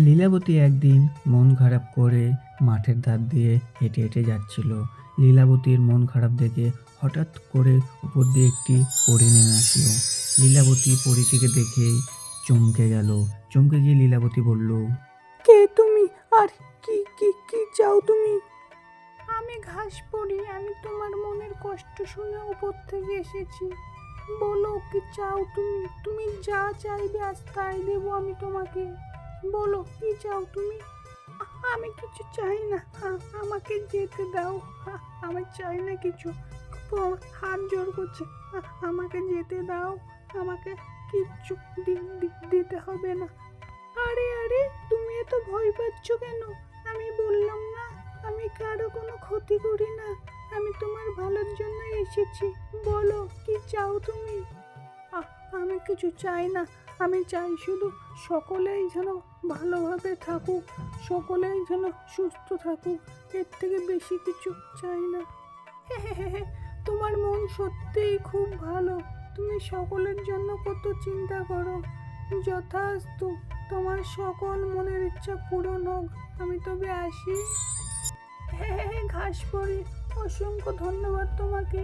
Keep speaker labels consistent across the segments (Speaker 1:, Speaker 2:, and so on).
Speaker 1: লীলাবতী একদিন মন খারাপ করে মাঠের ধার দিয়ে হেঁটে হেঁটে যাচ্ছিল। লীলাবতীর মন খারাপ দেখে হঠাৎ করে উপর দিয়ে একটি পরী নেমে আসলো। লীলাবতী পরীটিকে দেখেই চমকে গেল। চমকে গিয়ে লীলাবতী বলল,
Speaker 2: কে তুমি? আর কি কি কি চাও তুমি? আমি ঘাস পড়ি, আমি তোমার মনের কষ্ট শুনে উপর থেকে এসেছি। বলো কি চাও তুমি? তুমি যা চাইবে আজ তাই দেবো আমি তোমাকে। বলো কি চাও তুমি? আমি কিছু চাই না, আমাকে যেতে দাও। আমি চাই না কিছু, হাত জোর করছে, আমাকে যেতে দাও। আমাকে কিচ্ছু দিতে হবে না। আরে আরে, তুমি এত ভয় পাচ্ছ কেন? আমি বললাম না আমি কারো কোনো ক্ষতি করি না, আমি তোমার ভালোর জন্য এসেছি। বলো কি চাও তুমি? আমি কিছু চাই না, আমি চাই শুধু সকলেই যেন ভালোভাবে থাকুক, সকলেই যেন সুস্থ থাকুক, এর থেকে বেশি কিছু চাই না। তোমার মন সত্যিই খুব ভালো, তুমি সকলের জন্য কত চিন্তা করো। যথাস্তু, তোমার সকল মনের ইচ্ছা পূরণ হোক। আমি তবে আসি। হ্যাঁ, ঘাস পড়ি, অসংখ্য ধন্যবাদ তোমাকে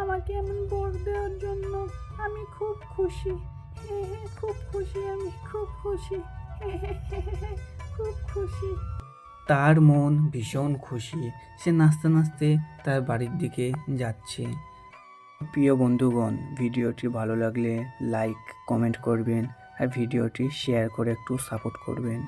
Speaker 2: আমাকে এমন বর দেওয়ার জন্য। আমি খুব খুশি। হ্যাঁ, খুব খুশি, আমি খুব খুশি। খুব খুশি।
Speaker 1: তার মন ভীষণ খুশি। সে নাচতে নাচতে তার বাড়ির দিকে যাচ্ছে। প্রিয় বন্ধুগণ, ভিডিওটি ভালো লাগলে লাইক কমেন্ট করবেন আর ভিডিওটি শেয়ার করে একটু সাপোর্ট করবেন।